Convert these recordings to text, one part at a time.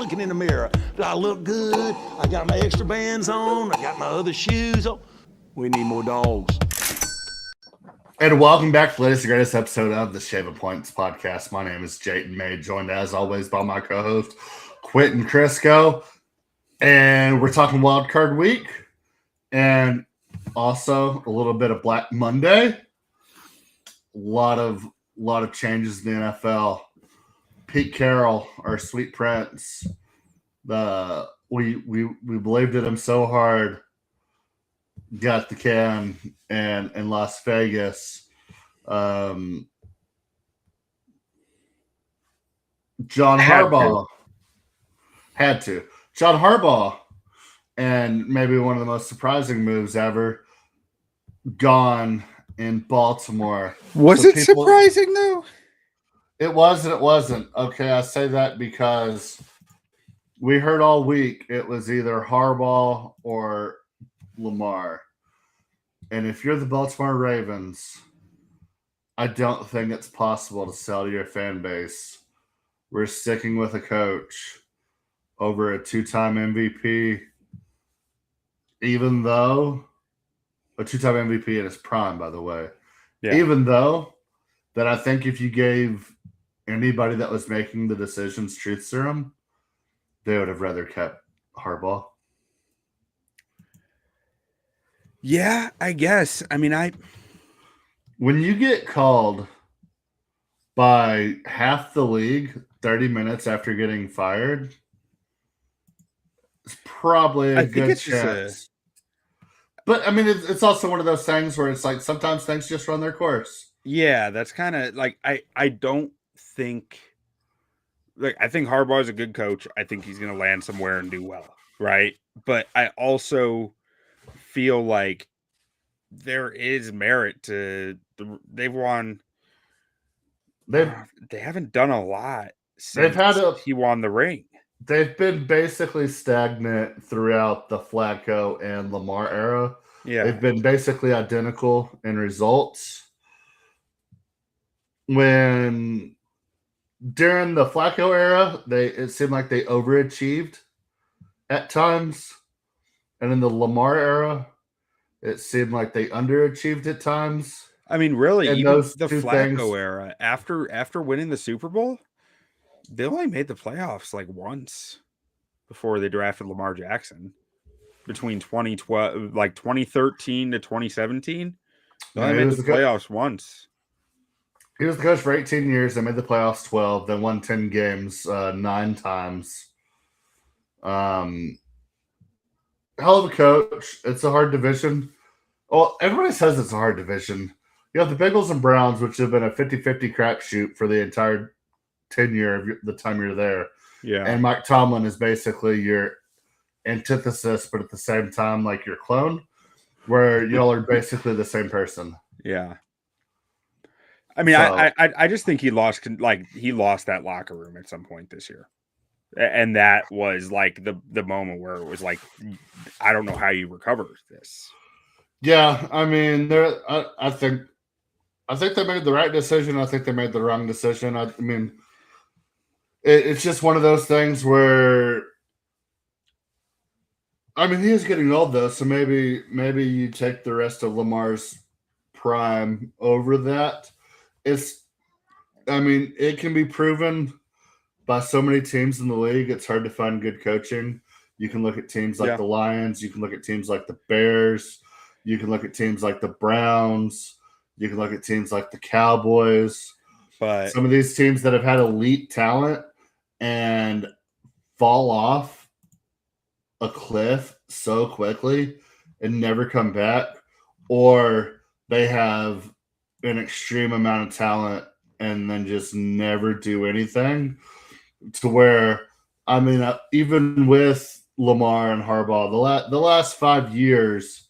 looking in the mirror. Do I look good? I got my extra bands on. I got my other shoes on. We need more dogs. And welcome back to the latest and greatest episode of the Shave Points podcast. My name is Jayton May, joined as always by my co-host Quentin Crisco. And we're talking Wild Card Week and also a little bit of Black Monday. A lot of changes in the NFL. Pete Carroll, our sweet prince, we believed in him so hard. Got the can in Las Vegas. John Harbaugh had to. John Harbaugh, and maybe one of the most surprising moves ever, gone in Baltimore. Was it surprising though? It was and it wasn't. Okay, I say that because we heard all week it was either Harbaugh or Lamar. And if you're the Baltimore Ravens, I don't think it's possible to sell to your fan base. We're sticking with a coach over a two-time MVP, even though a two-time MVP in his prime, by the way. Yeah. Even though that I think if you gave anybody that was making the decisions truth serum, they would have rather kept Harbaugh. Yeah, I guess. I mean, when you get called by half the league 30 minutes after getting fired, it's probably a good chance. But, I mean, it's also one of those things where it's like sometimes things just run their course. Yeah, that's kind of like I don't think – like I think Harbaugh is a good coach. I think he's going to land somewhere and do well, right? But I also feel like there is merit to they've won. They haven't done a lot since he won the ring. They've been basically stagnant throughout the Flacco and Lamar era. Yeah, they've been basically identical in results. When during the Flacco era, it seemed like they overachieved at times, and in the Lamar era, it seemed like they underachieved at times. I mean, really, and even the Flacco era, after winning the Super Bowl, they only made the playoffs like once before they drafted Lamar Jackson. Between 2013 to 2017, they only made the playoffs once. He was the coach for 18 years. They made the playoffs 12. They won 10 games 9 times. Hell of a coach. It's a hard division. Well, everybody says it's a hard division. You have the Bengals and Browns, which have been a 50-50 crapshoot for the entire tenure of the time you're there. Yeah. And Mike Tomlin is basically your antithesis, but at the same time, like your clone, where y'all are basically the same person. Yeah. I mean, so, I just think he lost that locker room at some point this year. And that was like the moment where it was like, I don't know how you recover this. Yeah, I mean, I think they made the right decision. I think they made the wrong decision. I mean, it's just one of those things where, I mean, he is getting old though, so maybe you take the rest of Lamar's prime over that. I mean, it can be proven by so many teams in the league. It's hard to find good coaching. You can look at teams like the Lions. You can look at teams like the Bears. You can look at teams like the Browns. You can look at teams like the Cowboys. But some of these teams that have had elite talent and fall off a cliff so quickly and never come back, or they have an extreme amount of talent and then just never do anything, to where, I mean, even with Lamar and Harbaugh, the last 5 years,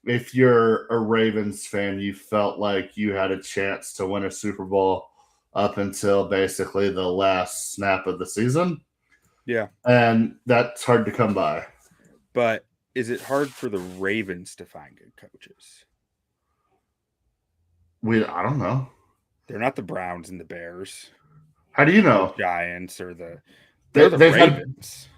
if you're a Ravens fan, you felt like you had a chance to win a Super Bowl up until basically the last snap of the season. Yeah. And that's hard to come by. But is it hard for the Ravens to find good coaches? I don't know. They're not the Browns and the Bears. How do you know? The Giants or the They're the they've had Ravens.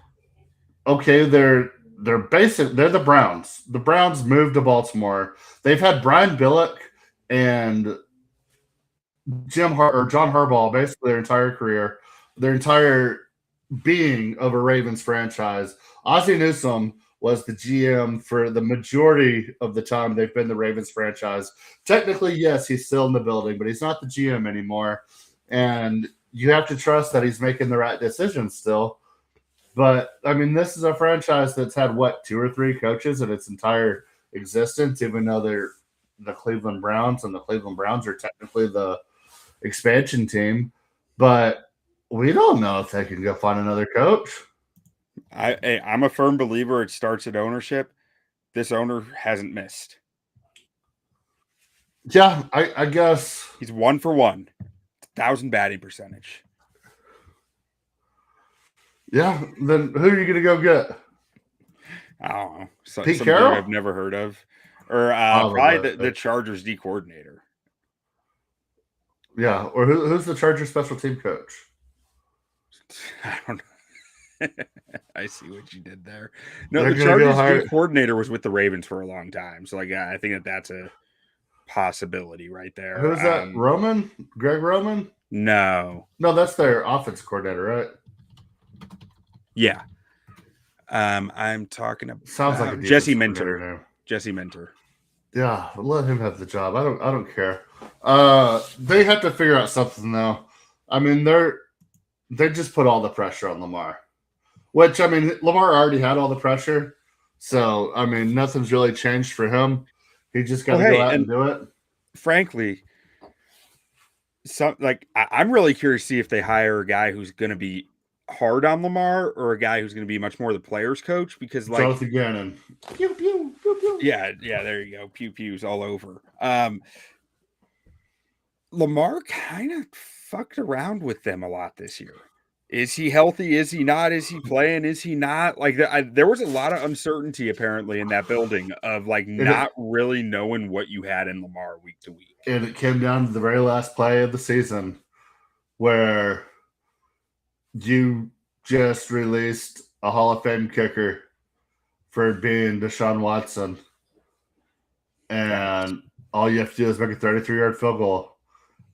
okay. They're basic. They're the Browns. The Browns moved to Baltimore. They've had Brian Billick and John Harbaugh basically their entire career, their entire being of a Ravens franchise. Ozzie Newsome was the GM for the majority of the time they've been the Ravens franchise. Technically, yes, he's still in the building, but he's not the GM anymore. And you have to trust that he's making the right decisions still. But I mean, this is a franchise that's had what, 2 or 3 coaches in its entire existence, even though they're the Cleveland Browns, and the Cleveland Browns are technically the expansion team. But we don't know if they can go find another coach. I'm a firm believer it starts at ownership. This owner hasn't missed. Yeah, I guess. He's 1 for 1. 1,000 batting percentage. Yeah, then who are you going to go get? I don't know. Pete Some Carroll? dude I've never heard of. Or Probably probably the Chargers D coordinator. Yeah, or who's the Chargers special team coach? I don't know. I see what you did there. No, They're the gonna go Chargers hire- D coordinator was with the Ravens for a long time. So, like, I think that's a possibility right there. Who's that? Roman? Greg Roman? No. No, that's their offense coordinator, right? Yeah. I'm talking about Sounds like a Jesse defense coordinator Minter. name. Jesse Minter. Yeah, let him have the job. I don't care. They have to figure out something though. I mean, they just put all the pressure on Lamar. Which, I mean, Lamar already had all the pressure. So, I mean, nothing's really changed for him. He just got to go out and do it. Frankly, I'm really curious to see if they hire a guy who's going to be hard on Lamar or a guy who's going to be much more the players coach, because like Jonathan Gannon. Pew, pew, pew, pew. yeah, there you go. Pew pews all over. Lamar kind of fucked around with them a lot this year. Is he healthy? Is he not? Is he playing? Is he not? Like there was a lot of uncertainty apparently in that building of like not really knowing what you had in Lamar week to week. And it came down to the very last play of the season where you just released a Hall of Fame kicker for being Deshaun Watson. And all you have to do is make a 33-yard field goal.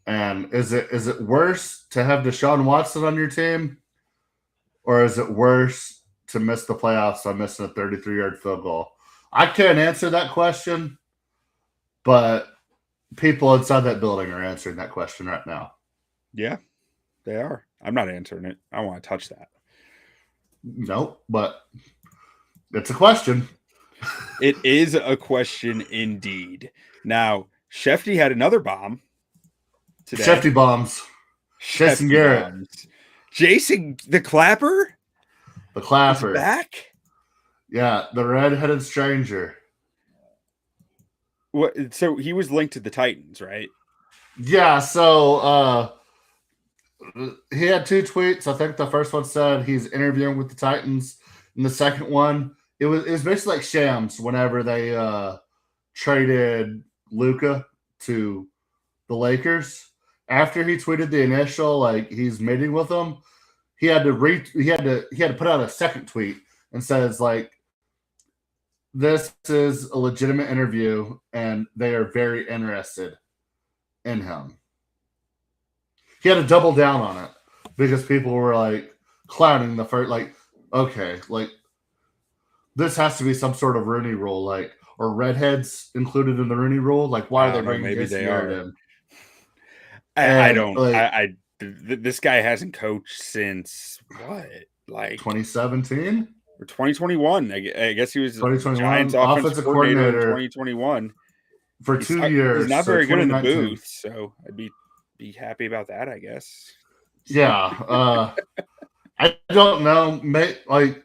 And is it worse to have Deshaun Watson on your team, or is it worse to miss the playoffs by missing a 33-yard field goal? I can't answer that question, but people inside that building are answering that question right now. Yeah, they are. I'm not answering it. I don't want to touch that. Nope, but it's a question. It is a question indeed. Now, Shefty had another bomb today. Shefty bombs. Jason Garrett. Bombs. Jason the Clapper? The Clapper. Is back? Yeah, the red-headed stranger. What? So he was linked to the Titans, right? Yeah, so he had 2 tweets. I think the first one said he's interviewing with the Titans, and the second one, it was basically like Shams whenever they traded Luka to the Lakers. After he tweeted the initial, like he's meeting with them, he had to put out a second tweet and says like, this is a legitimate interview and they are very interested in him. He had to double down on it because people were like clowning the first, like, okay, like this has to be some sort of Rooney rule, like, or redheads included in the Rooney rule. Like, why are they bringing maybe Jason they Garrett are. in? I don't. Like, this guy hasn't coached since what, like 2017 or 2021. I guess he was 2021 Giants offensive coordinator in 2021 for 2 years. He's not so very good in the 2019. booth, so I'd be happy about that, I guess. Yeah, I don't know. Like,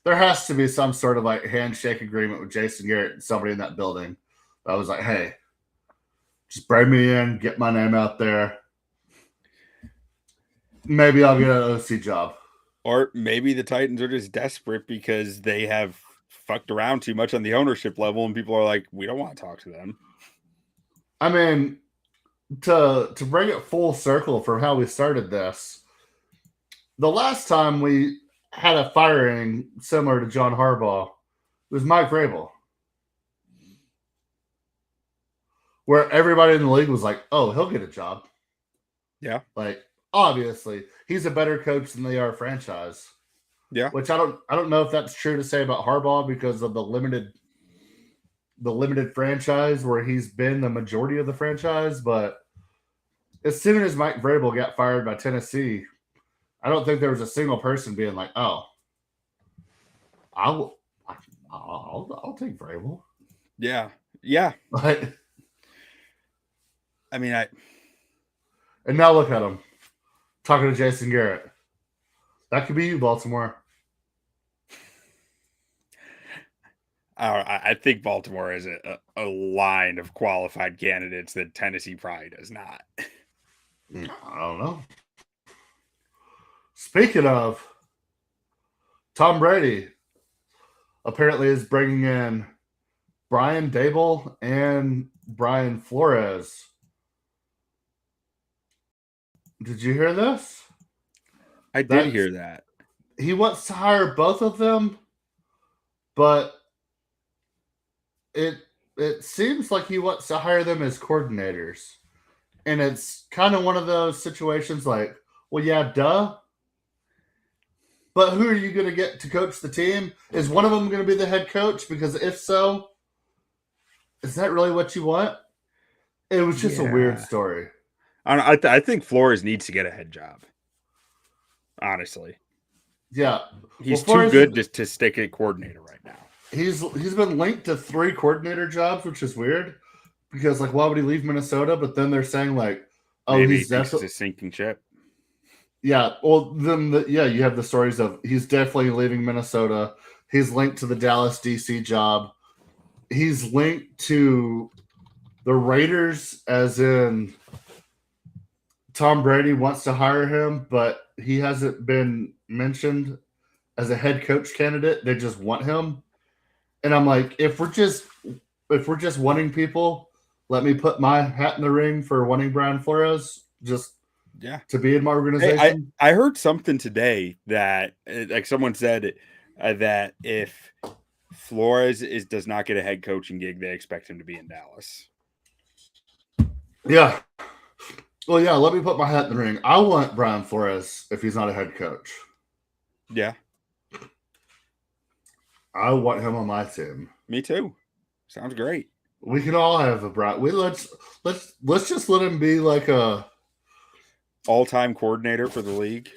there has to be some sort of like handshake agreement with Jason Garrett and somebody in that building. I was like, hey, just bring me in, get my name out there. Maybe I'll get an OC job. Or maybe the Titans are just desperate because they have fucked around too much on the ownership level, and people are like, we don't want to talk to them. I mean, to bring it full circle from how we started this, The last time we had a firing similar to John Harbaugh was Mike Vrabel, where everybody in the league was like, "Oh, he'll get a job." Yeah. Like, obviously, he's a better coach than they are franchise. Yeah. Which I don't know if that's true to say about Harbaugh because of the limited franchise where he's been the majority of the franchise. But as soon as Mike Vrabel got fired by Tennessee, I don't think there was a single person being like, "Oh, I'll take Vrabel." Yeah. Yeah. Like, I mean, and now look at him talking to Jason Garrett. That could be you, Baltimore. I think Baltimore has a line of qualified candidates that Tennessee probably does not. I don't know. Speaking of, Tom Brady apparently is bringing in Brian Dable and Brian Flores. Did you hear this? I did hear that. He wants to hire both of them, but it seems like he wants to hire them as coordinators. And it's kind of one of those situations like, well, yeah, duh. But who are you going to get to coach the team? Is one of them going to be the head coach? Because if so, is that really what you want? It was just a weird story. I think Flores needs to get a head job. Honestly. Yeah. He's too good to stick at coordinator right now. He's been linked to 3 coordinator jobs, which is weird. Because, like, why would he leave Minnesota? But then they're saying, like, oh, maybe he's definitely a sinking ship. Yeah, well, then you have the stories of he's definitely leaving Minnesota. He's linked to the Dallas DC job. He's linked to the Raiders, as in Tom Brady wants to hire him, but he hasn't been mentioned as a head coach candidate. They just want him. And I'm like, if we're just wanting people, let me put my hat in the ring for wanting Brian Flores. Just to be in my organization. Hey, I heard something today that like someone said that if Flores does not get a head coaching gig, they expect him to be in Dallas. Yeah. Well, yeah, let me put my hat in the ring. I want Brian Flores if he's not a head coach. Yeah. I want him on my team. Me too. Sounds great. We can all have a Brian. Let's just let him be like a all-time coordinator for the league.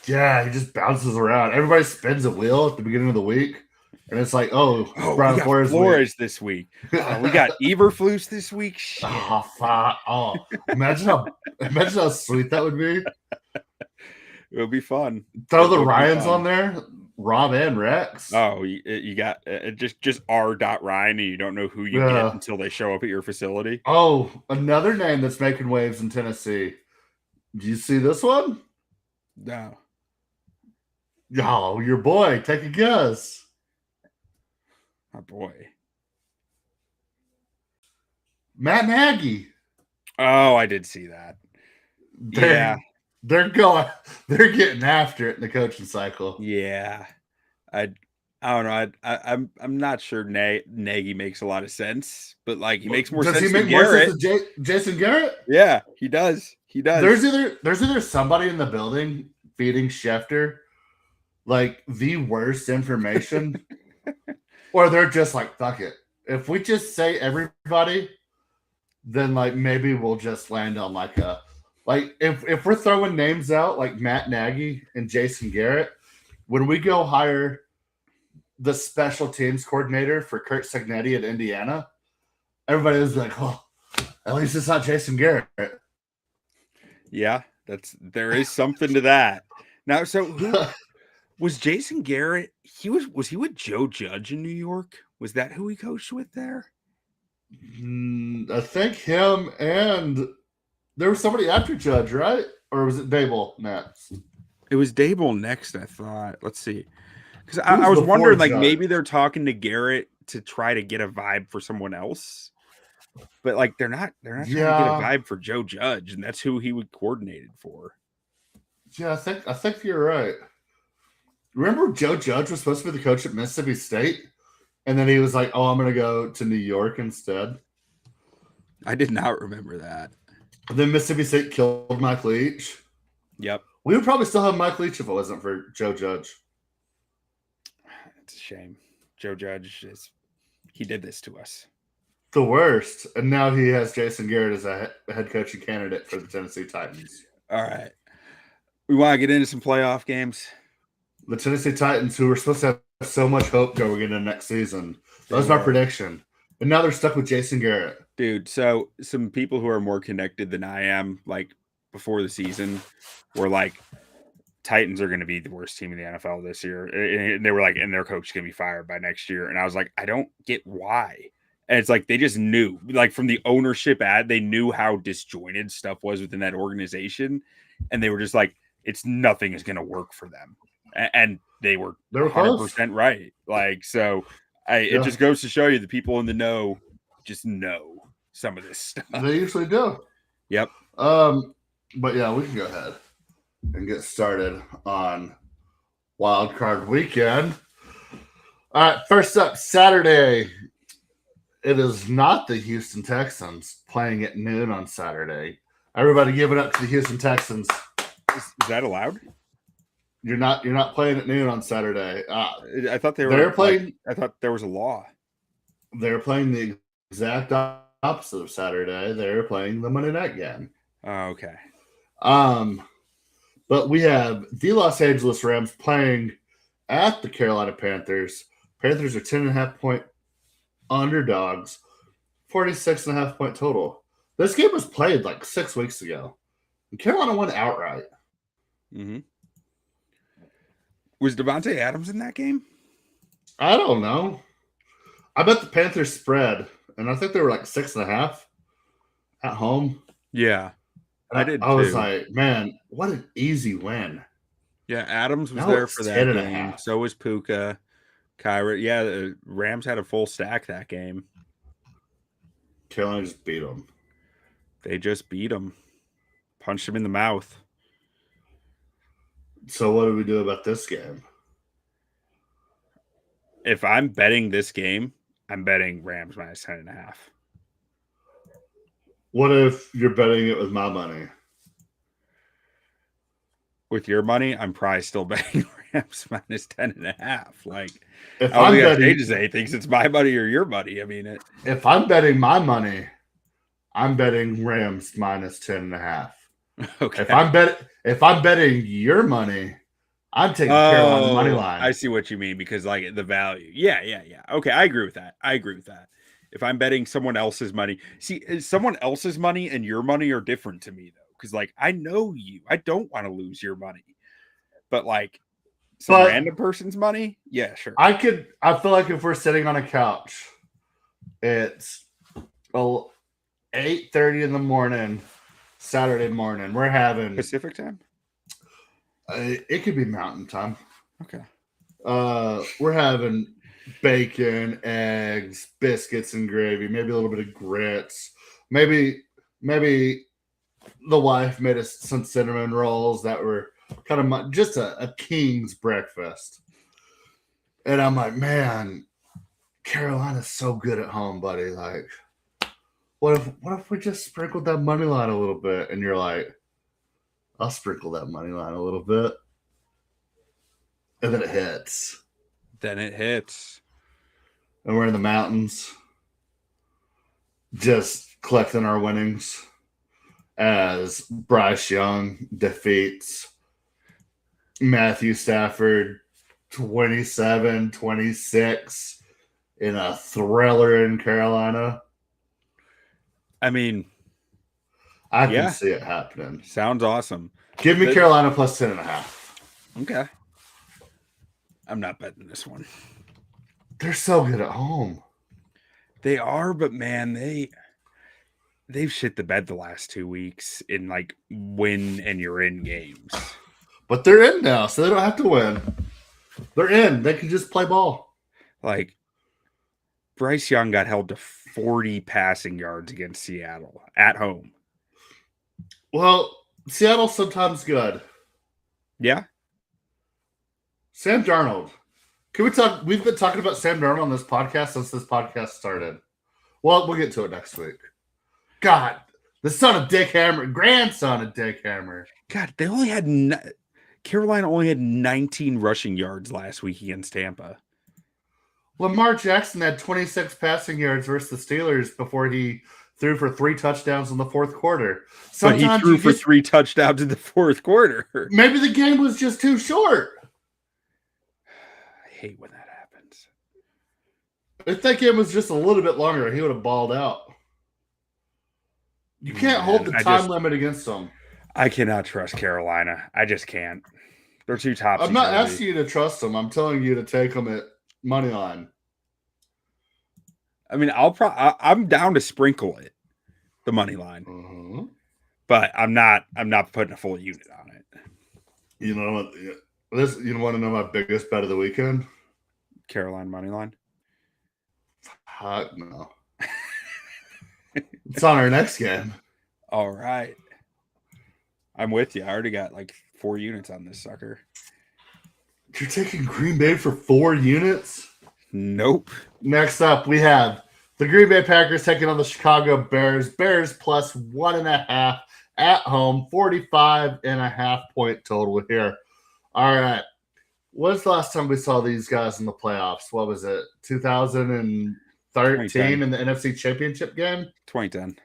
Yeah, he just bounces around. Everybody spins a wheel at the beginning of the week, and it's like, Brian Flores this week. We got Eberflus this week. Shit. Oh, fuck. Oh, imagine how sweet that would be. It'll be fun. Throw the Ryans on there, Rob and Rex. Oh, you got just R. Ryan, and you don't know who you get until they show up at your facility. Oh, another name that's making waves in Tennessee. Do you see this one? No. Oh, your boy. Take a guess. My boy. Matt Nagy. Oh, I did see that. They're getting after it in the coaching cycle. Yeah. I don't know. I'm not sure Nagy makes a lot of sense, but like he makes more sense. Does he make more sense than Jason Garrett? Yeah, he does. He does. There's either somebody in the building feeding Schefter like the worst information, or they're just like, fuck it. If we just say everybody, then like maybe we'll just land on like a if we're throwing names out like Matt Nagy and Jason Garrett, when we go hire the special teams coordinator for Kurt Cignetti at Indiana, everybody was like, oh, at least it's not Jason Garrett. Yeah, there is something to that. Now, so who was Jason Garrett? Was he with Joe Judge in New York? Was that who he coached with there? I think him, and there was somebody after Judge, right? Or was it Dable next? It was Dable next, I thought. Let's see. Because I was wondering, like, maybe they're talking to Garrett to try to get a vibe for someone else. But like they're not trying to get a vibe for Joe Judge, and that's who he would coordinated for. Yeah, I think you're right. Remember Joe Judge was supposed to be the coach at Mississippi State? And then he was like, oh, I'm going to go to New York instead. I did not remember that. And then Mississippi State killed Mike Leach. Yep. We would probably still have Mike Leach if it wasn't for Joe Judge. It's a shame. Joe Judge he did this to us. The worst. And now he has Jason Garrett as a head coaching candidate for the Tennessee Titans. All right. We want to get into some playoff games. The Tennessee Titans, who were supposed to have so much hope going into next season. That was my prediction. And now they're stuck with Jason Garrett. Dude, so some people who are more connected than I am, like before the season, were like, Titans are going to be the worst team in the NFL this year. And they were like, and their coach is going to be fired by next year. And I was like, I don't get why. And it's like they just knew, like from the ownership they knew how disjointed stuff was within that organization. And they were just like, nothing is going to work for them. And they were 100% right. Like, so it just goes to show you the people in the know just know some of this stuff. They usually do. Yep. But yeah, we can go ahead and get started on Wild Card Weekend. All right, first up, Saturday. It is not the Houston Texans playing at noon on Saturday. Everybody give it up to the Houston Texans. Is that allowed? You're not playing at noon on Saturday. I thought they're playing. I thought there was a law. They're playing the exact opposite of Saturday. They're playing the Monday night game. Oh, okay. But we have the Los Angeles Rams playing at the Carolina Panthers. Panthers are 10.5-point underdogs, 46.5-point total. This game was played like 6 weeks ago. And Carolina won outright. Mm-hmm. Was Devontae Adams in that game? I don't know. I bet the Panthers spread, and I think they were like 6.5 at home. Yeah, I did. I was like, man, what an easy win. Yeah, Adams was there for that game. So was Puka, Kyra. Yeah, the Rams had a full stack that game. Carolina just beat them. They just beat them. Punched him in the mouth. So what do we do about this game? If I'm betting this game, I'm betting Rams minus 10.5. What if you're betting it with my money? With your money, I'm probably still betting Rams minus 10.5. Like, if I'm betting, he thinks it's my money or your money. I mean, if I'm betting my money, I'm betting Rams minus 10.5. Okay. If I'm betting your money, I'm taking Carolina money line. I see what you mean because like the value. Yeah. Okay, I agree with that. If I'm betting someone else's money, someone else's money and your money are different to me though, because like I know you. I don't want to lose your money, but like some random person's money, yeah, sure. I feel like if we're sitting on a couch, it's 8:30 in the morning. Saturday morning, we're having Pacific time. It could be Mountain time. Okay. We're having bacon, eggs, biscuits, and gravy. Maybe a little bit of grits. Maybe the wife made us some cinnamon rolls that were kind of just a king's breakfast. And I'm like, man, Carolina's so good at home, buddy. Like. What if we just sprinkled that money line a little bit? And you're like, I'll sprinkle that money line a little bit. And then it hits. And we're in the mountains, just collecting our winnings as Bryce Young defeats Matthew Stafford 27-26 in a thriller in Carolina. I mean, I can see it happening. Sounds awesome. Give me Carolina plus 10.5. Okay. I'm not betting this one. They're so good at home. They are, but man, they've shit the bed the last 2 weeks in like win and you're in games. But they're in now, so they don't have to win. They're in. They can just play ball. Like Bryce Young got held to 40 passing yards against Seattle at home. Well, Seattle's sometimes good. Yeah. Sam Darnold. Can we talk? We've been talking about Sam Darnold on this podcast since this podcast started. Well, we'll get to it next week. God, the son of Dick Hammer, grandson of Dick Hammer. God, they only had Carolina only had 19 rushing yards last week against Tampa. Lamar Jackson had 26 passing yards versus the Steelers before he threw for 3 touchdowns in the fourth quarter. But he threw for 3 touchdowns in the fourth quarter. Maybe the game was just too short. I hate when that happens. If that game was just a little bit longer, he would have balled out. You can't hold the time limit against them. I cannot trust Carolina. I just can't. They're too top. I'm not asking you to trust them. I'm telling you to take them at money line. I mean, I'm down to sprinkle it, the money line, but I'm not putting a full unit on it. You know what? You want to know my biggest bet of the weekend? Carolina money line. No. It's on our next game. All right. I'm with you. I already got like 4 units on this sucker. You're taking Green Bay for 4 units? Nope. Next up, we have the Green Bay Packers taking on the Chicago Bears. Bears plus 1.5 at home, 45.5 point total here. All right. When's the last time we saw these guys in the playoffs? What was it? 2013 in the NFC Championship game? 2010.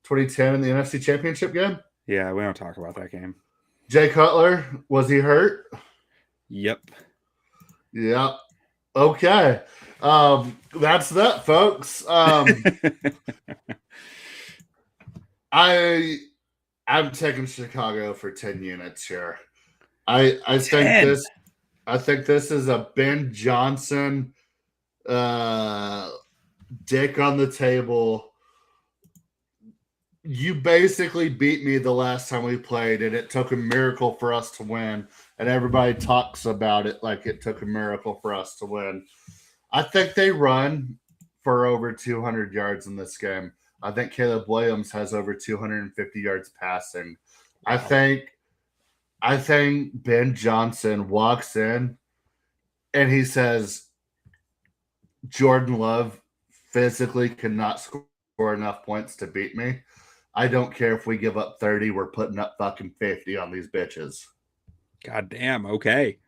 2010 in the NFC Championship game? Yeah, we don't talk about that game. Jay Cutler, was he hurt? Yep. Yep. Okay. That's that, folks. I'm taking Chicago for 10 units here. I think this is a Ben Johnson dick on the table. You basically beat me the last time we played, and it took a miracle for us to win. And everybody talks about it like it took a miracle for us to win. I think they run for over 200 yards in this game. I think Caleb Williams has over 250 yards passing. I think Ben Johnson walks in and he says, Jordan Love physically cannot score enough points to beat me. I don't care if we give up 30. We're putting up fucking 50 on these bitches. God damn. Okay.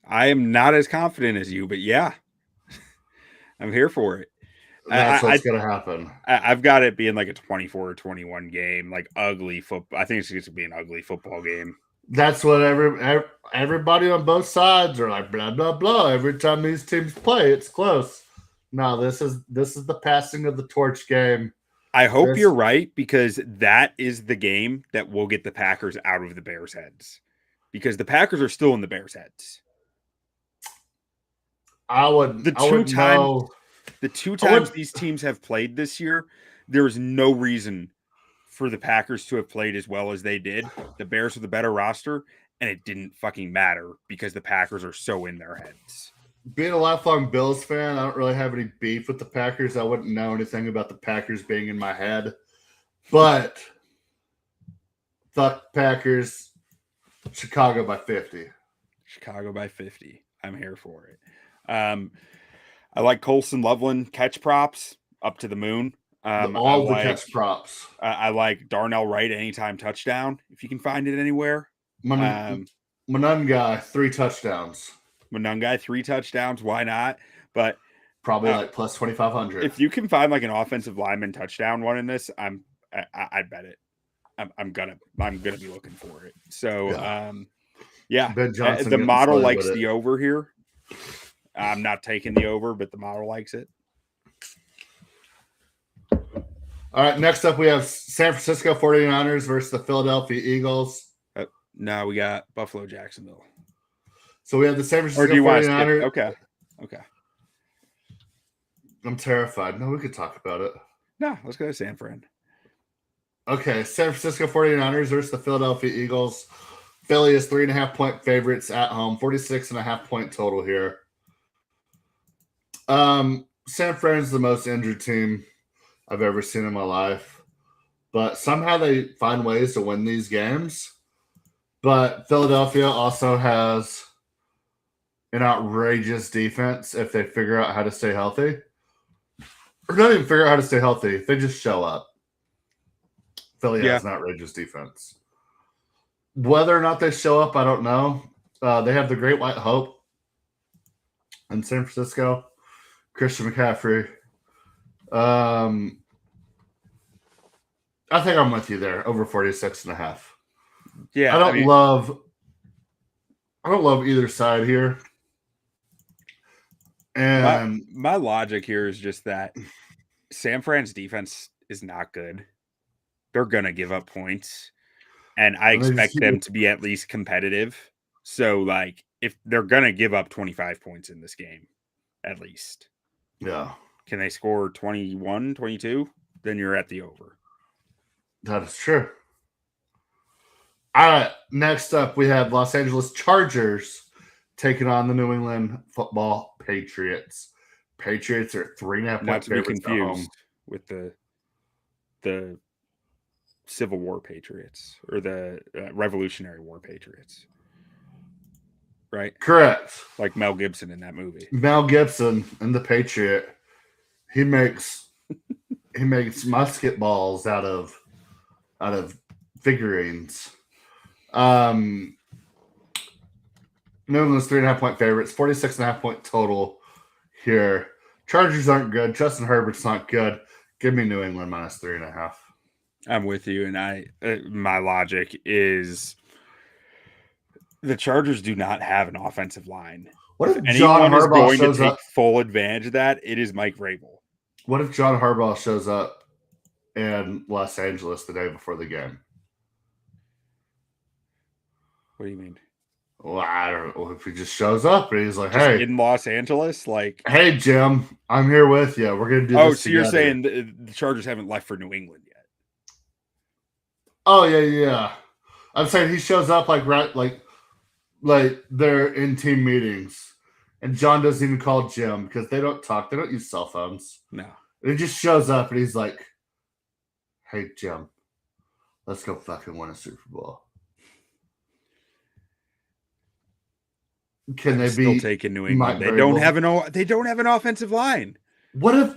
I am not as confident as you, but yeah, I'm here for it. That's what's going to happen. I've got it being like a 24 or 21 game, like ugly football. I think it's going to be an ugly football game. That's what everybody on both sides are like, blah, blah, blah. Every time these teams play, it's close. No, this is the passing of the torch game. I hope you're right, because that is the game that will get the Packers out of the Bears' heads, because the Packers are still in the Bears' heads. The two times these teams have played this year, there is no reason for the Packers to have played as well as they did. The Bears are the better roster, and it didn't fucking matter because the Packers are so in their heads. Being a lifelong Bills fan, I don't really have any beef with the Packers. I wouldn't know anything about the Packers being in my head. But fuck Packers, Chicago by 50. Chicago by 50. I'm here for it. I like Colson Loveland catch props up to the moon. All the catch props. I like Darnell Wright anytime touchdown, if you can find it anywhere. Monunga, 3 touchdowns. Monunga, 3 touchdowns. Why not? But probably like plus 2,500. If you can find like an offensive lineman touchdown one in this, I bet it. I'm gonna be looking for it. So yeah. Ben Johnson the model likes the over here. I'm not taking the over, but the model likes it. All right, next up we have San Francisco 49ers versus the Philadelphia Eagles. No, we got Buffalo, Jacksonville. So we have the San Francisco 49ers. Okay. I'm terrified. No, we could talk about it. No, let's go to San Fran. Okay, San Francisco 49ers versus the Philadelphia Eagles. Philly is 3.5-point favorites at home, 46.5-point total here. San Fran's the most injured team I've ever seen in my life. But somehow they find ways to win these games. But Philadelphia also has an outrageous defense if they figure out how to stay healthy. Or not even figure out how to stay healthy. If they just show up. Philly has an outrageous defense. Whether or not they show up, I don't know. They have the Great White Hope in San Francisco. Christian McCaffrey. I think I'm with you there. Over 46.5. Yeah. I don't love either side here. And my logic here is just that San Fran's defense is not good. They're going to give up points. And I expect them to be at least competitive. So, like, if they're going to give up 25 points in this game, at least. Yeah. Can they score 21, 22? Then you're at the over. That is true. All right. Next up, we have Los Angeles Chargers taking on the New England Football Patriots. Patriots are 3.5 Not point to be favorites at home. confused with the Civil War Patriots or the Revolutionary War Patriots, right? Correct. Like Mel Gibson in that movie. Mel Gibson and the Patriot. He makes musket balls out of figurines. New England's 3.5 point favorites, 46.5 point total here. Chargers aren't good. Justin Herbert's not good. Give me New England minus 3.5. I'm with you, and my logic is the Chargers do not have an offensive line. What if anyone John is Harbaugh going to shows take up? full advantage of that, it is Mike Vrabel. What if John Harbaugh shows up in Los Angeles the day before the game? What do you mean? Well, I don't know if he just shows up and he's like, Just "Hey, in Los Angeles, like, hey, Jim, I'm here with you. We're gonna do this." so you're together." saying the Chargers haven't left for New England yet? Oh yeah. I'm saying he shows up like they're in team meetings, and John doesn't even call Jim because they don't talk. They don't use cell phones. No. And he just shows up and he's like, "Hey Jim, let's go fucking win a Super Bowl." Can they still be taking New England? Mike They don't Vrabel? have an offensive line. What if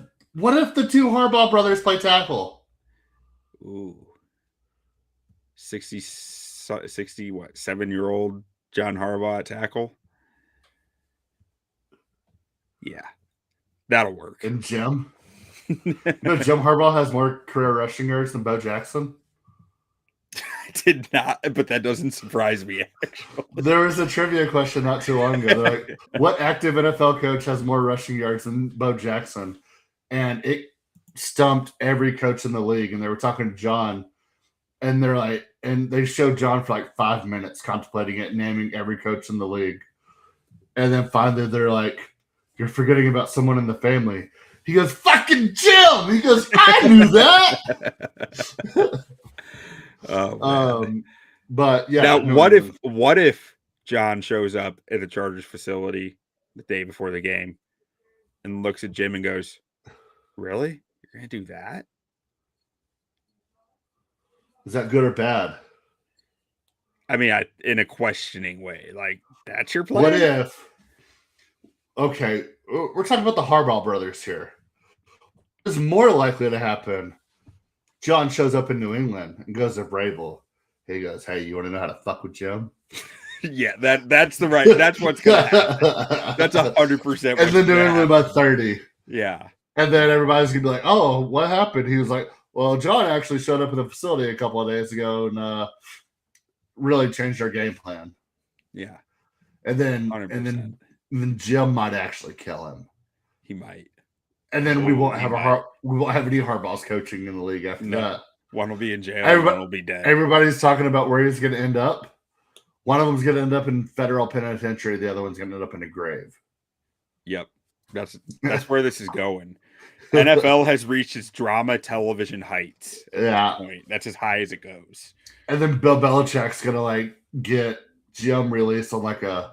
the two Harbaugh brothers play tackle? Ooh. 7-year-old John Harbaugh at tackle. Yeah. That'll work. And Jim? Jim Harbaugh has more career rushing yards than Bo Jackson? I did not, but that doesn't surprise me, actually. There was a trivia question not too long ago. They're like, what active NFL coach has more rushing yards than Bo Jackson? And it stumped every coach in the league. And they were talking to John, and they're like, and they showed John for like 5 minutes contemplating it, naming every coach in the league. And then finally they're like, "You're forgetting about someone in the family." He goes, "Fucking Jim!" He goes, "I knew that." But yeah. Now, what if John shows up at the Chargers facility the day before the game and looks at Jim and goes, "Really? You're going to do that?" Is that good or bad? I mean, in a questioning way, like, that's your plan. What if? Okay, we're talking about the Harbaugh brothers here. What's more likely to happen? John shows up in New England and goes to Vrabel. He goes, "Hey, you want to know how to fuck with Jim?" Yeah, that's the right. That's what's gonna happen. That's 100%. And then New England by 30. Yeah. And then everybody's gonna be like, "Oh, what happened?" He was like, "Well, John actually showed up in the facility a couple of days ago and really changed our game plan." Yeah. And then 100%. then Jim might actually kill him. He might. And then we won't have any Harbaugh's coaching in the league after that. One will be in jail. One will be dead. Everybody's talking about where he's going to end up. One of them's going to end up in federal penitentiary. The other one's going to end up in a grave. Yep. That's where this is going. NFL has reached its drama television heights. At that point. That's as high as it goes. And then Bill Belichick's going to like get Jim released on like a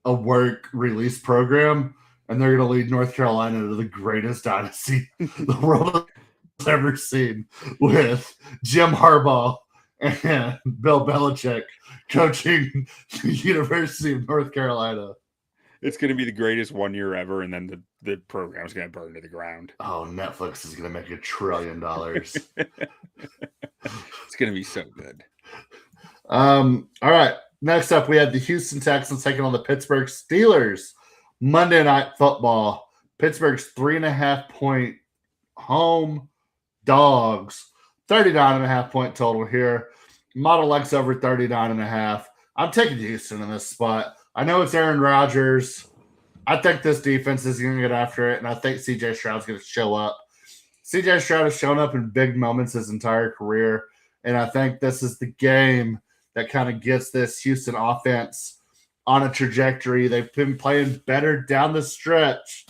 work release program. And they're going to lead North Carolina to the greatest dynasty the world has ever seen with Jim Harbaugh and Bill Belichick coaching the University of North Carolina. It's going to be the greatest 1 year ever, and then the program's going to burn to the ground. Oh, Netflix is going to make $1 trillion. It's going to be so good. All right. Next up, we have the Houston Texans taking on the Pittsburgh Steelers. Monday Night Football. Pittsburgh's 3.5-point home dogs. 39.5-point total here. Model X over 39.5. I'm taking Houston in this spot. I know it's Aaron Rodgers. I think this defense is going to get after it, and I think C.J. Stroud's going to show up. C.J. Stroud has shown up in big moments his entire career, and I think this is the game that kind of gets this Houston offense on a trajectory. They've been playing better down the stretch,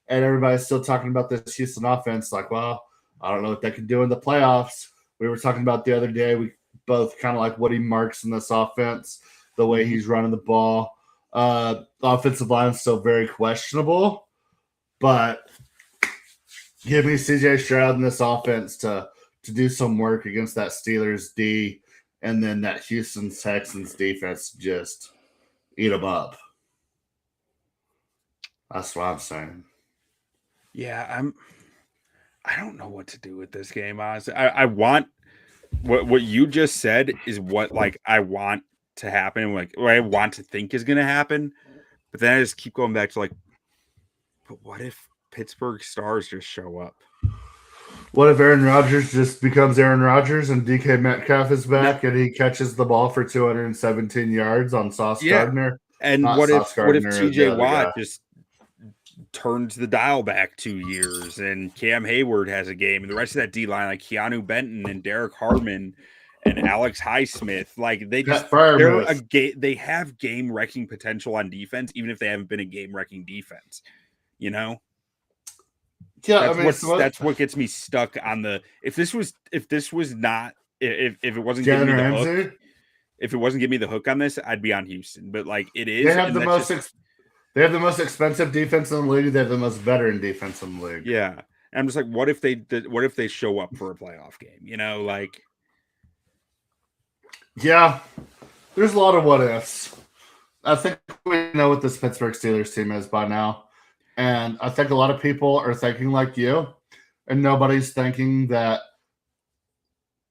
and everybody's still talking about this Houston offense like, well, I don't know what they can do in the playoffs. We were talking about the other day, we both kind of like Woody Marks in this offense, the way he's running the ball. The offensive line is still very questionable, but give me CJ Stroud in this offense to do some work against that Steelers D, and then that Houston Texans defense just eat them up. That's what I'm saying. Yeah, I don't know what to do with this game, honestly. I want what you just said is what like I want to happen, like what I want to think is going to happen, but then I just keep going back to like, but what if Pittsburgh stars just show up? What if Aaron Rodgers just becomes Aaron Rodgers and DK Metcalf is back and he catches the ball for 217 yards on Sauce Gardner? And what if TJ Watt just turns the dial back 2 years and Cam Hayward has a game and the rest of that D line like Keanu Benton and Derek Harmon and Alex Highsmith, like they have game wrecking potential on defense, even if they haven't been a game wrecking defense. You know, yeah, that's what gets me stuck on the. If it wasn't giving me the hook, if it wasn't giving me the hook on this, I'd be on Houston. But like it is, they have the most. They have the most expensive defense in the league. They have the most veteran defense in the league. Yeah, and I'm just like, what if they show up for a playoff game? You know, like. Yeah, there's a lot of what ifs. I think we know what this Pittsburgh Steelers team is by now. And I think a lot of people are thinking like you, and nobody's thinking that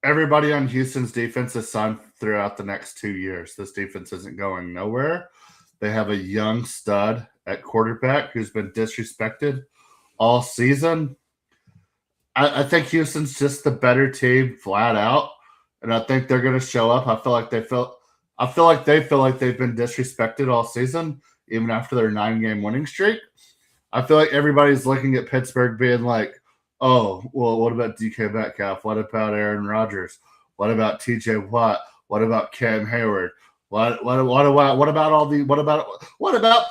everybody on Houston's defense is signed throughout the next 2 years. This defense isn't going nowhere. They have a young stud at quarterback who's been disrespected all season. I think Houston's just the better team flat out. And I think they're going to show up. I feel like they feel like they've been disrespected all season, even after their 9-game winning streak. I feel like everybody's looking at Pittsburgh being like, oh, well, what about DK Metcalf? What about Aaron Rodgers? What about TJ Watt? What about Cam Hayward? What about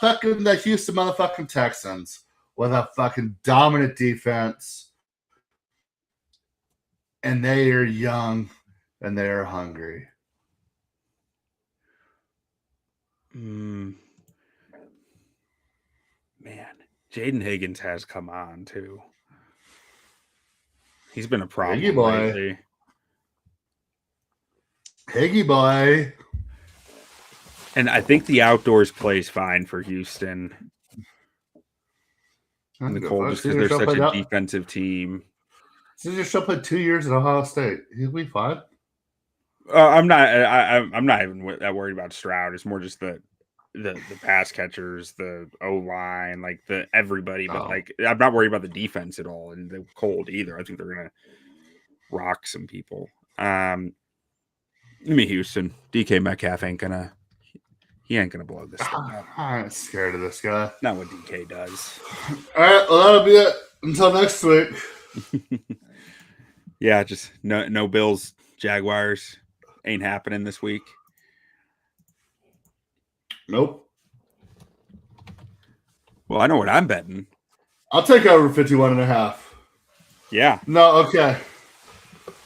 fucking the Houston motherfucking Texans with a fucking dominant defense? And they are young. And they are hungry. Man, Jaden Higgins has come on too. He's been a problem lately. Higgy boy. And I think the outdoors plays fine for Houston. And the cold just because they're such a defensive team. CJ Stroud played 2 years at Ohio State. He'll be fine. I'm not even that worried about Stroud. It's more just the pass catchers, the O-line, like the everybody. But like I'm not worried about the defense at all, and the cold either. I think they're gonna rock some people. Give me Houston. DK Metcalf ain't gonna blow this thing up. I'm scared of this guy. Not what DK does. All right, well that'll be it until next week. Yeah, just no Bills, Jaguars. Ain't happening this week. Nope. Well, I know what I'm betting. I'll take over 51.5. Yeah. No, okay.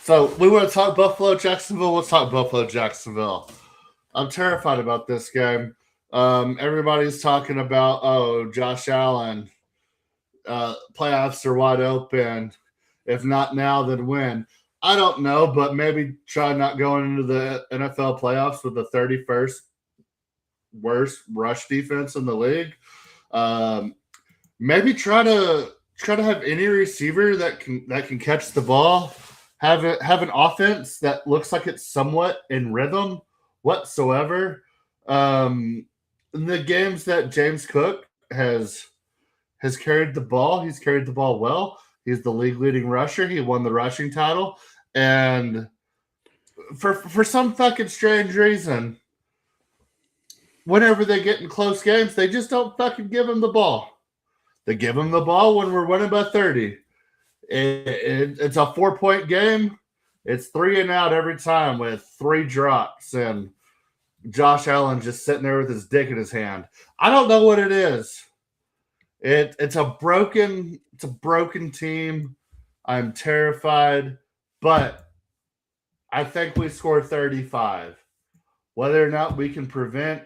So we want to talk Buffalo, Jacksonville. Let's talk Buffalo, Jacksonville. I'm terrified about this game. Everybody's talking about, Josh Allen. Playoffs are wide open. If not now, then when? I don't know, but maybe try not going into the NFL playoffs with the 31st worst rush defense in the league. Maybe try to have any receiver that can catch the ball. Have an offense that looks like it's somewhat in rhythm whatsoever. In the games that James Cook has carried the ball, he's carried the ball well. He's the league leading rusher. He won the rushing title, and for some fucking strange reason, whenever they get in close games, they just don't fucking give him the ball. They give him the ball when we're winning by 30. It's a 4-point game. It's 3 and out every time with 3 drops and Josh Allen just sitting there with his dick in his hand. I don't know what it is. It's a broken team. I'm terrified, but I think we score 35. Whether or not we can prevent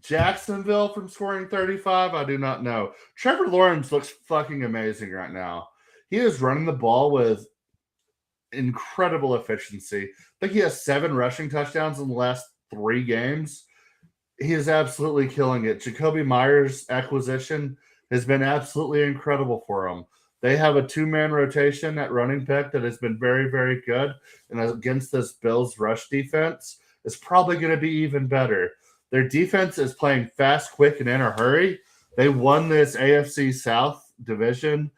Jacksonville from scoring 35, I do not know. Trevor Lawrence looks fucking amazing right now. He is running the ball with incredible efficiency. I think he has 7 rushing touchdowns in the last 3 games. He is absolutely killing it. Jacoby Myers' acquisition has been absolutely incredible for him. They have a 2-man rotation at running back that has been very, very good. And against this Bills rush defense, it's probably going to be even better. Their defense is playing fast, quick, and in a hurry. They won this AFC South division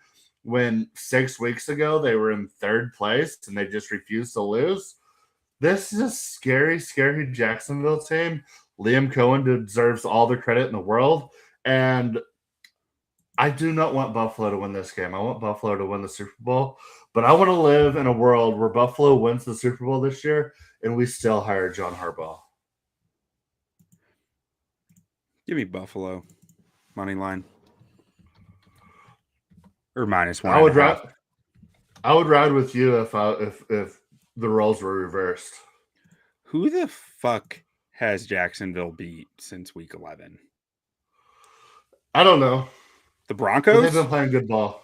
when 6 weeks ago they were in 3rd place and they just refused to lose. This is a scary, scary Jacksonville team. Liam Cohen deserves all the credit in the world. And I do not want Buffalo to win this game. I want Buffalo to win the Super Bowl. But I want to live in a world where Buffalo wins the Super Bowl this year and we still hire John Harbaugh. Give me Buffalo. Money line. Or -1. I would ride with you if the roles were reversed. Who the fuck has Jacksonville beat since week 11? I don't know. The But Broncos? they've been playing good ball.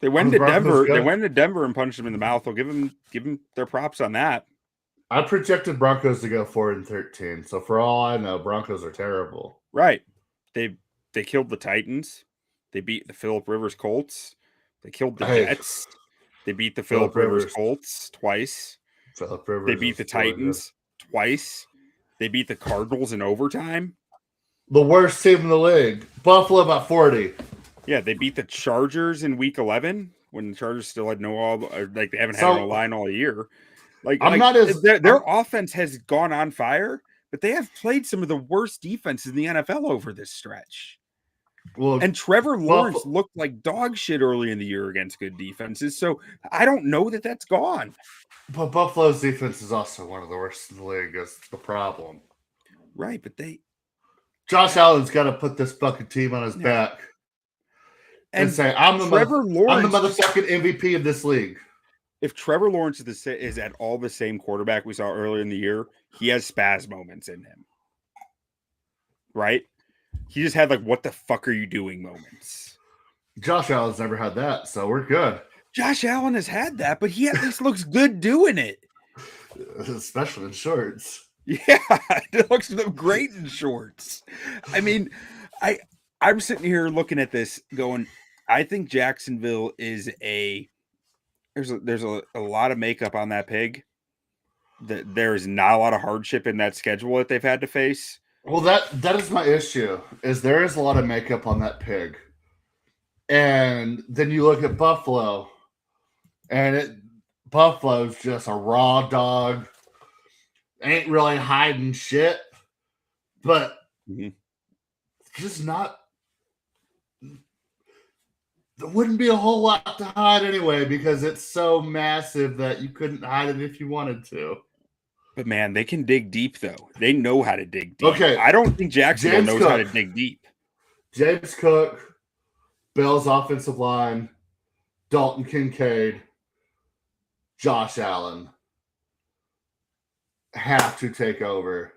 They went The to Broncos Denver. good. They went to Denver and punched them in the mouth. I'll give them their props on that. I projected Broncos to go 4-13. So for all I know, Broncos are terrible. Right. They killed the Titans. They beat the Phillip Rivers Colts. They killed the Jets. They beat the Phillip Rivers Colts twice. Phillip Rivers. They beat the Titans twice. They beat the Cardinals in overtime. The worst team in the league. Buffalo by 40. Yeah, they beat the Chargers in week 11 when the Chargers still had they haven't had a line all year. Their offense has gone on fire, but they have played some of the worst defenses in the NFL over this stretch. Well, and Trevor Lawrence looked like dog shit early in the year against good defenses. So I don't know that that's gone. But Buffalo's defense is also one of the worst in the league. That's the problem. Right, but Josh Allen's got to put this fucking team on his back and say, I'm the motherfucking MVP of this league. If Trevor Lawrence is at all the same quarterback we saw earlier in the year, he has spaz moments in him. Right? He just had what the fuck are you doing moments. Josh Allen's never had that, so we're good. Josh Allen has had that, but he at least looks good doing it. Especially in shorts. Yeah, it looks great in shorts. I mean, I'm sitting here looking at this going, I think Jacksonville is there's a lot of makeup on that pig. There is not a lot of hardship in that schedule that they've had to face. Well, that is my issue, is there is a lot of makeup on that pig. And then you look at Buffalo, and Buffalo's just a raw dog. Ain't really hiding shit, but just not. There wouldn't be a whole lot to hide anyway because it's so massive that you couldn't hide it if you wanted to. But man, they can dig deep though. They know how to dig deep. Okay, I don't think Jacksonville knows how to dig deep. James Cook, Bills offensive line, Dalton Kincaid, Josh Allen have to take over.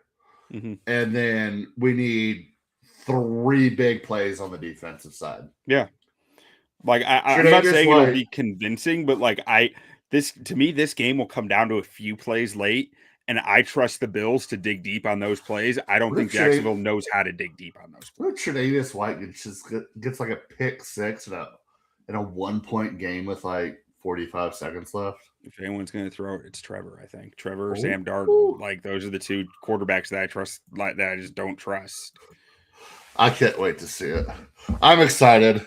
And then we need 3 big plays on the defensive side. Yeah. I'm not saying it'll be convincing, but To me, this game will come down to a few plays late, and I trust the Bills to dig deep on those plays. I don't think Jacksonville knows how to dig deep on those plays. What if Tre'Davious White gets like a pick six in a 1-point game with like 45 seconds left? If anyone's going to throw it, it's Trevor, I think. Trevor or Sam Darnold. Like, those are the two quarterbacks that I trust, like that I just don't trust. I can't wait to see it. I'm excited.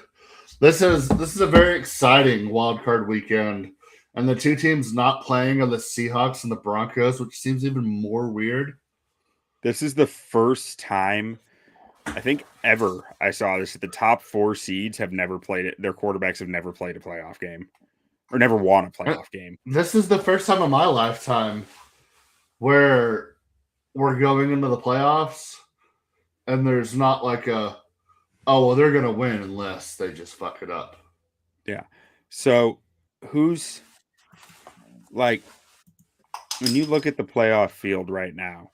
This is a very exciting wild card weekend. And the two teams not playing are the Seahawks and the Broncos, which seems even more weird. This is the first time, I think, ever I saw this. The top 4 seeds have never played it. Their quarterbacks have never played a playoff game or never won a playoff game. This is the first time in my lifetime where we're going into the playoffs and there's not like they're going to win unless they just fuck it up. Yeah. So who's like, when you look at the playoff field right now,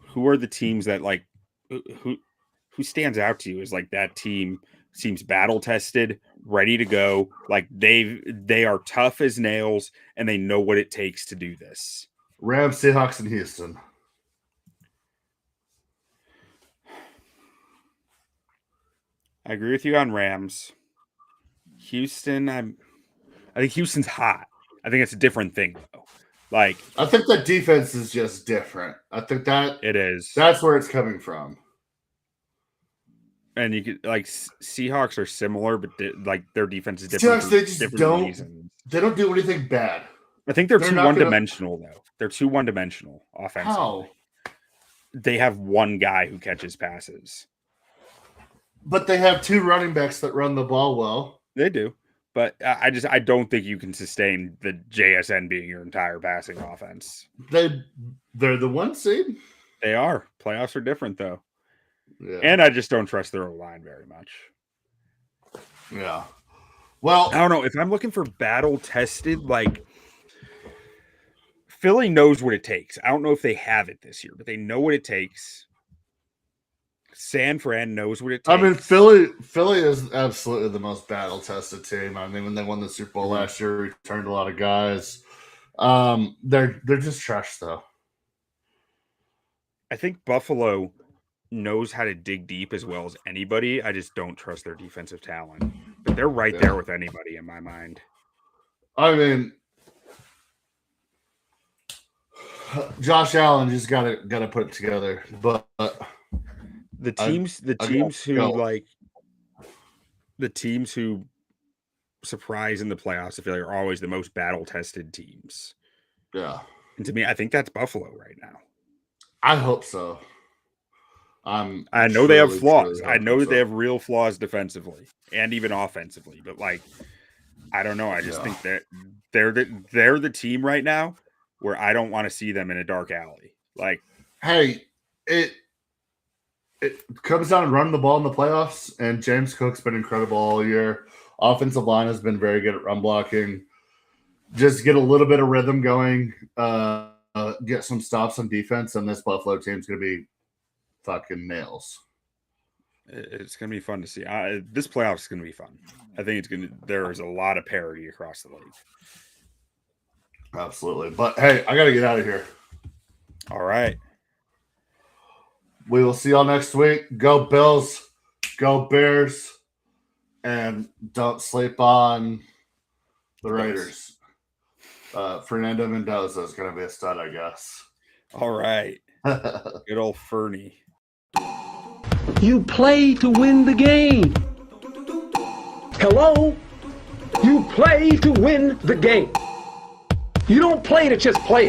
who are the teams that like, who stands out to you as like that team seems battle tested, ready to go. Like they are tough as nails and they know what it takes to do this. Rams, Seahawks, and Houston. I agree with you on Rams. Houston, I think Houston's hot. I think it's a different thing though. Like, I think the defense is just different. I think that it is. That's where it's coming from. And you could like Seahawks are similar, but like their defense is different. Seahawks, they just don't. Reasons. They don't do anything bad. I think they're too one-dimensional though. They're too one-dimensional offensively. How? They have one guy who catches passes. But they have 2 running backs that run the ball well. They do. But I don't think you can sustain the JSN being your entire passing offense. They're the 1 seed? They are. Playoffs are different, though. Yeah. And I just don't trust their O-line very much. Yeah. Well, I don't know. If I'm looking for battle-tested, like, Philly knows what it takes. I don't know if they have it this year, but they know what it takes. San Fran knows what it takes. I mean, Philly is absolutely the most battle-tested team. I mean, when they won the Super Bowl last year, returned a lot of guys. They're just trash, though. I think Buffalo knows how to dig deep as well as anybody. I just don't trust their defensive talent. But they're right there with anybody in my mind. I mean, Josh Allen just got to put it together, but. The teams who surprise in the playoffs, I feel like are always the most battle-tested teams. Yeah. And to me, I think that's Buffalo right now. I hope so. I know they have flaws. I know that they have real flaws defensively and even offensively, but like, I don't know. I just think that they're the team right now where I don't want to see them in a dark alley. Like, hey, it comes down to running the ball in the playoffs, and James Cook's been incredible all year. Offensive line has been very good at run blocking. Just get a little bit of rhythm going, get some stops on defense, and this Buffalo team's going to be fucking nails. It's going to be fun to see. This playoff is going to be fun. I think there is a lot of parity across the league. Absolutely. But, hey, I got to get out of here. All right. We will see y'all next week. Go Bills, go Bears, and don't sleep on the Raiders. Fernando Mendoza is going to be a stud, I guess. All right. Good old Fernie. You play to win the game. Hello? You play to win the game. You don't play to just play it.